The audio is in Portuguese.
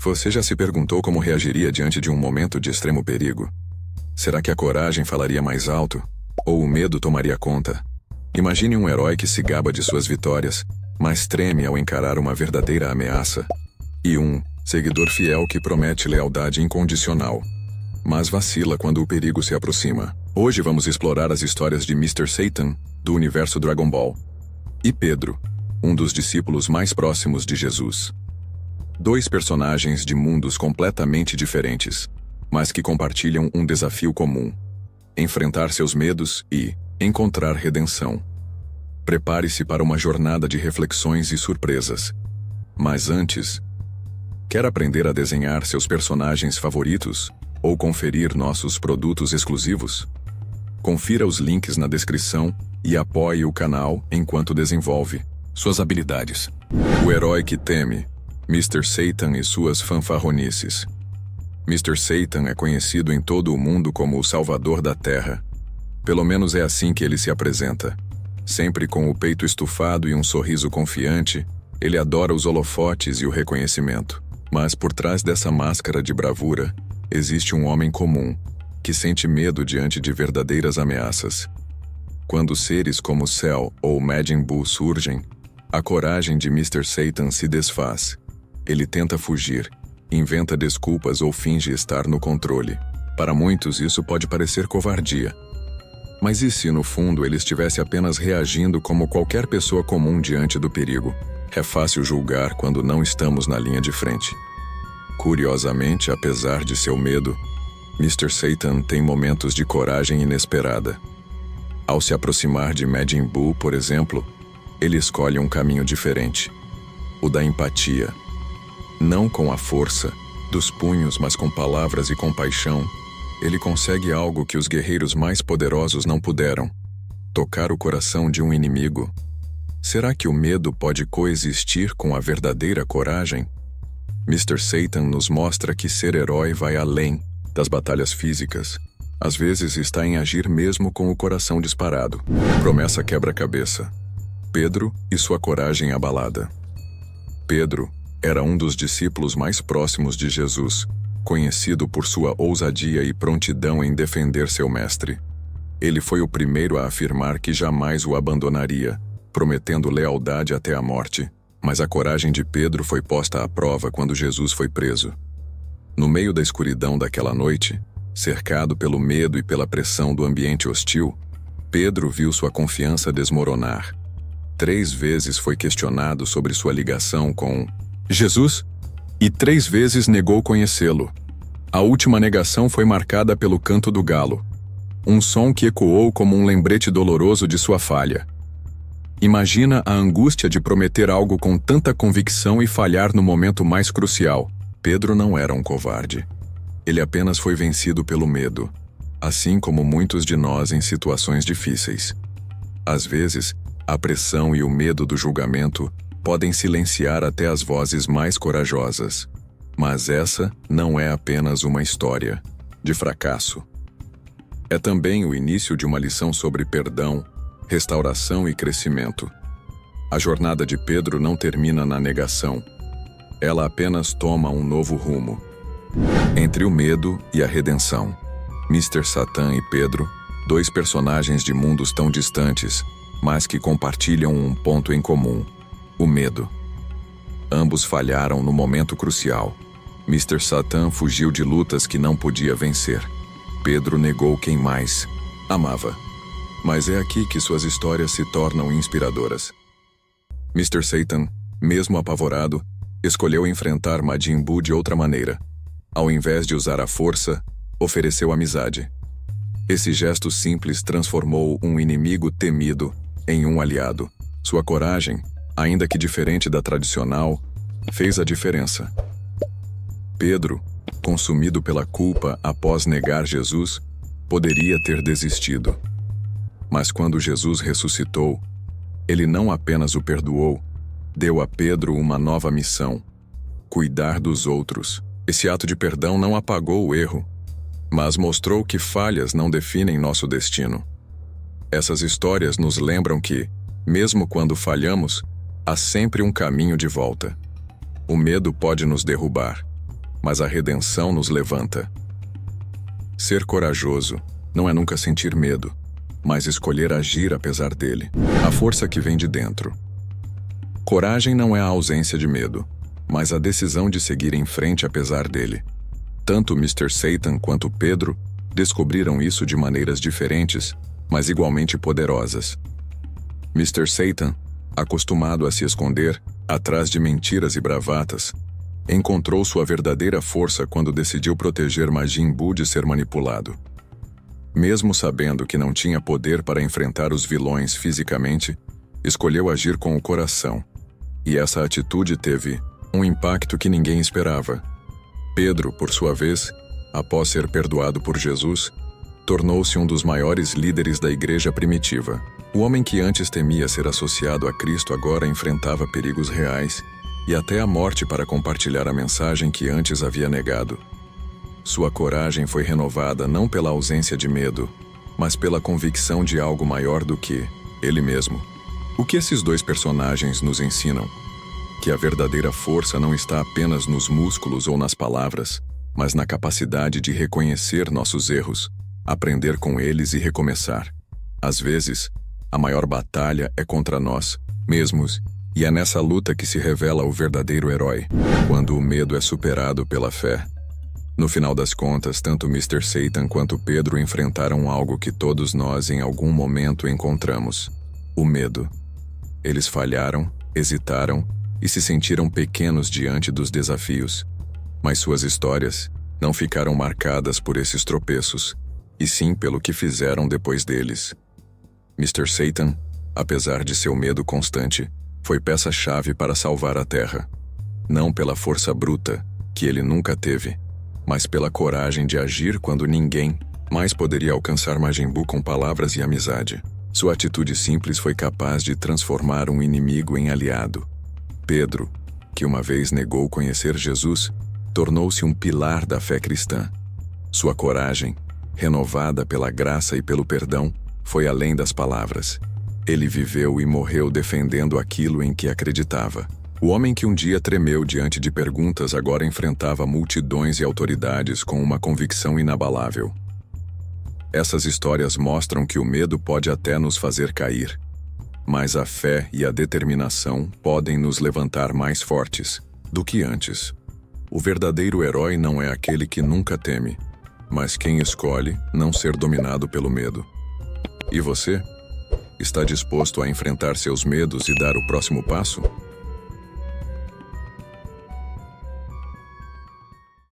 Você já se perguntou como reagiria diante de um momento de extremo perigo? Será que a coragem falaria mais alto? Ou o medo tomaria conta? Imagine um herói que se gaba de suas vitórias, mas treme ao encarar uma verdadeira ameaça. E um seguidor fiel que promete lealdade incondicional, mas vacila quando o perigo se aproxima. Hoje vamos explorar as histórias de Mr. Satan, do universo Dragon Ball, e Pedro, um dos discípulos mais próximos de Jesus. Dois personagens de mundos completamente diferentes, mas que compartilham um desafio comum: enfrentar seus medos e encontrar redenção. Prepare-se para uma jornada de reflexões e surpresas. Mas antes, quer aprender a desenhar seus personagens favoritos ou conferir nossos produtos exclusivos? Confira os links na descrição e apoie o canal enquanto desenvolve suas habilidades. O herói que teme, Mr. Satan e suas fanfarronices. Mr. Satan é conhecido em todo o mundo como o Salvador da Terra. Pelo menos é assim que ele se apresenta. Sempre com o peito estufado e um sorriso confiante, ele adora os holofotes e o reconhecimento. Mas por trás dessa máscara de bravura, existe um homem comum, que sente medo diante de verdadeiras ameaças. Quando seres como Cell ou Majin Buu surgem, a coragem de Mr. Satan se desfaz. Ele tenta fugir, inventa desculpas ou finge estar no controle. Para muitos isso pode parecer covardia. Mas e se no fundo ele estivesse apenas reagindo como qualquer pessoa comum diante do perigo? É fácil julgar quando não estamos na linha de frente. Curiosamente, apesar de seu medo, Mr. Satan tem momentos de coragem inesperada. Ao se aproximar de Majin Buu, por exemplo, ele escolhe um caminho diferente: o da empatia. Não com a força dos punhos, mas com palavras e compaixão, ele consegue algo que os guerreiros mais poderosos não puderam: tocar o coração de um inimigo. Será que o medo pode coexistir com a verdadeira coragem? Mr. Satan nos mostra que ser herói vai além das batalhas físicas. Às vezes está em agir mesmo com o coração disparado. Promessa quebra-cabeça. Pedro e sua coragem abalada. Pedro era um dos discípulos mais próximos de Jesus, conhecido por sua ousadia e prontidão em defender seu mestre. Ele foi o primeiro a afirmar que jamais o abandonaria, prometendo lealdade até a morte. Mas a coragem de Pedro foi posta à prova quando Jesus foi preso. No meio da escuridão daquela noite, cercado pelo medo e pela pressão do ambiente hostil, Pedro viu sua confiança desmoronar. 3 vezes foi questionado sobre sua ligação com Jesus e 3 vezes negou conhecê-lo. A última negação foi marcada pelo canto do galo, um som que ecoou como um lembrete doloroso de sua falha. Imagina a angústia de prometer algo com tanta convicção e falhar no momento mais crucial. Pedro não era um covarde. Ele apenas foi vencido pelo medo, assim como muitos de nós em situações difíceis. Às vezes, a pressão e o medo do julgamento podem silenciar até as vozes mais corajosas. Mas essa não é apenas uma história de fracasso. É também o início de uma lição sobre perdão, restauração e crescimento. A jornada de Pedro não termina na negação. Ela apenas toma um novo rumo. Entre o medo e a redenção. Mr. Satan e Pedro, 2 personagens de mundos tão distantes, mas que compartilham um ponto em comum: o medo. Ambos falharam no momento crucial. Mr. Satan fugiu de lutas que não podia vencer. Pedro negou quem mais amava. Mas é aqui que suas histórias se tornam inspiradoras. Mr. Satan, mesmo apavorado, escolheu enfrentar Majin Buu de outra maneira. Ao invés de usar a força, ofereceu amizade. Esse gesto simples transformou um inimigo temido em um aliado. Sua coragem, ainda que diferente da tradicional, fez a diferença. Pedro, consumido pela culpa após negar Jesus, poderia ter desistido. Mas quando Jesus ressuscitou, ele não apenas o perdoou, deu a Pedro uma nova missão: cuidar dos outros. Esse ato de perdão não apagou o erro, mas mostrou que falhas não definem nosso destino. Essas histórias nos lembram que, mesmo quando falhamos, há sempre um caminho de volta. O medo pode nos derrubar, mas a redenção nos levanta. Ser corajoso não é nunca sentir medo, mas escolher agir apesar dele. A força que vem de dentro. Coragem não é a ausência de medo, mas a decisão de seguir em frente apesar dele. Tanto Mr. Satan quanto Pedro descobriram isso de maneiras diferentes, mas igualmente poderosas. Mr. Satan, acostumado a se esconder atrás de mentiras e bravatas, encontrou sua verdadeira força quando decidiu proteger Majin Buu de ser manipulado. Mesmo sabendo que não tinha poder para enfrentar os vilões fisicamente, escolheu agir com o coração. E essa atitude teve um impacto que ninguém esperava. Pedro, por sua vez, após ser perdoado por Jesus, tornou-se um dos maiores líderes da igreja primitiva. O homem que antes temia ser associado a Cristo agora enfrentava perigos reais e até a morte para compartilhar a mensagem que antes havia negado. Sua coragem foi renovada não pela ausência de medo, mas pela convicção de algo maior do que ele mesmo. O que esses dois personagens nos ensinam? Que a verdadeira força não está apenas nos músculos ou nas palavras, mas na capacidade de reconhecer nossos erros, aprender com eles e recomeçar. Às vezes, a maior batalha é contra nós mesmos, e é nessa luta que se revela o verdadeiro herói, quando o medo é superado pela fé. No final das contas, tanto Mr. Satan quanto Pedro enfrentaram algo que todos nós em algum momento encontramos: o medo. Eles falharam, hesitaram e se sentiram pequenos diante dos desafios. Mas suas histórias não ficaram marcadas por esses tropeços, e sim pelo que fizeram depois deles. Mr. Satan, apesar de seu medo constante, foi peça-chave para salvar a Terra. Não pela força bruta, que ele nunca teve, mas pela coragem de agir quando ninguém mais poderia alcançar Majin Buu com palavras e amizade. Sua atitude simples foi capaz de transformar um inimigo em aliado. Pedro, que uma vez negou conhecer Jesus, tornou-se um pilar da fé cristã. Sua coragem, renovada pela graça e pelo perdão, foi além das palavras. Ele viveu e morreu defendendo aquilo em que acreditava. O homem que um dia tremeu diante de perguntas agora enfrentava multidões e autoridades com uma convicção inabalável. Essas histórias mostram que o medo pode até nos fazer cair, mas a fé e a determinação podem nos levantar mais fortes do que antes. O verdadeiro herói não é aquele que nunca teme, mas quem escolhe não ser dominado pelo medo. E você? Está disposto a enfrentar seus medos e dar o próximo passo?